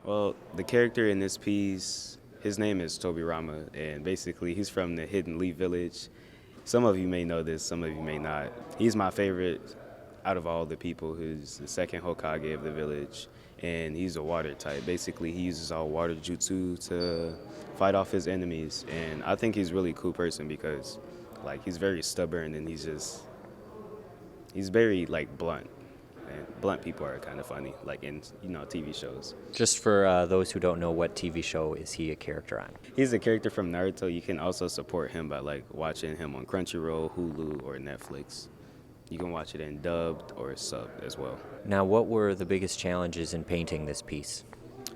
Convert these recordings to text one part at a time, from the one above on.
Well, the character in this piece, his name is Toby Rama, and basically he's from the Hidden Leaf Village. Some of you may know this, some of you may not. He's my favorite out of all the people. Who's the second Hokage of the village, and he's a water type. Basically, he uses all water jutsu to fight off his enemies, and I think he's a really cool person because, like, he's very stubborn and he's very like blunt. And blunt people are kind of funny, like in TV shows. Just for those who don't know, what TV show is he a character on? He's a character from Naruto. You can also support him by like watching him on Crunchyroll, Hulu, or Netflix. You can watch it in dubbed or subbed as well. Now, what were the biggest challenges in painting this piece?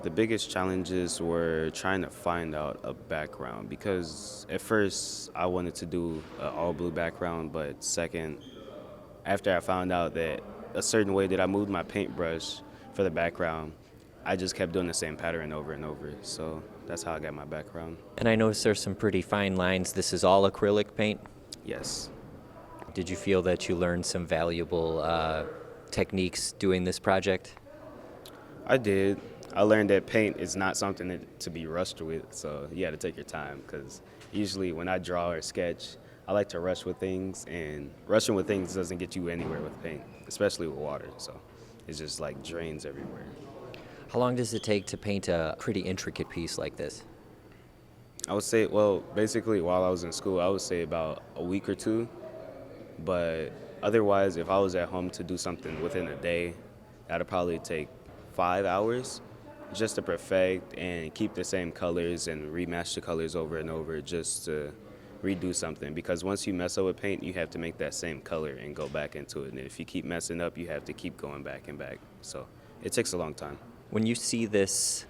The biggest challenges were trying to find out a background because at first I wanted to do an all blue background, but second, after I found out that a certain way that I moved my paintbrush for the background, I just kept doing the same pattern over and over. So that's how I got my background. And I noticed there's some pretty fine lines. This is all acrylic paint. Yes. Did you feel that you learned some valuable techniques doing this project? I did. I learned that paint is not something to be rushed with, so you got to take your time because usually when I draw or sketch, I like to rush with things, and rushing with things doesn't get you anywhere with paint, especially with water, so it just like drains everywhere. How long does it take to paint a pretty intricate piece like this? I would say, well, basically while I was in school, I would say about a week or two, but otherwise, if I was at home to do something within a day, that'd probably take 5 hours just to perfect and keep the same colors and rematch the colors over and over just to redo something, because once you mess up with paint, you have to make that same color and go back into it. And if you keep messing up, you have to keep going back and back. So it takes a long time. When you see this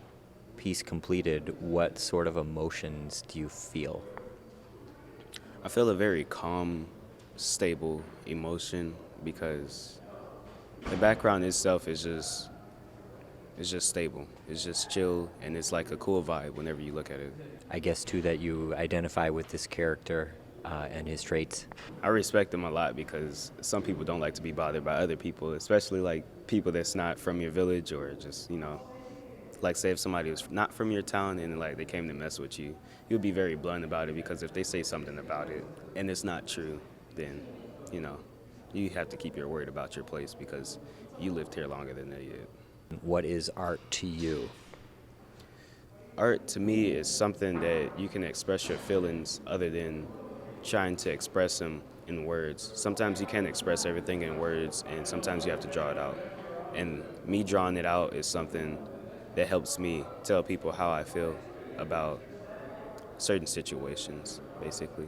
piece completed, what sort of emotions do you feel? I feel a very calm, stable emotion because the background itself is just stable. It's just chill, and it's like a cool vibe whenever you look at it. I guess, too, that you identify with this character and his traits. I respect them a lot because some people don't like to be bothered by other people, especially like people that's not from your village or just, like say if somebody was not from your town and like they came to mess with you, you'll be very blunt about it because if they say something about it and it's not true, then, you have to keep your word about your place because you lived here longer than they did. What is art to you? Art to me is something that you can express your feelings other than trying to express them in words. Sometimes you can't express everything in words, and sometimes you have to draw it out. And me drawing it out is something that helps me tell people how I feel about certain situations, basically.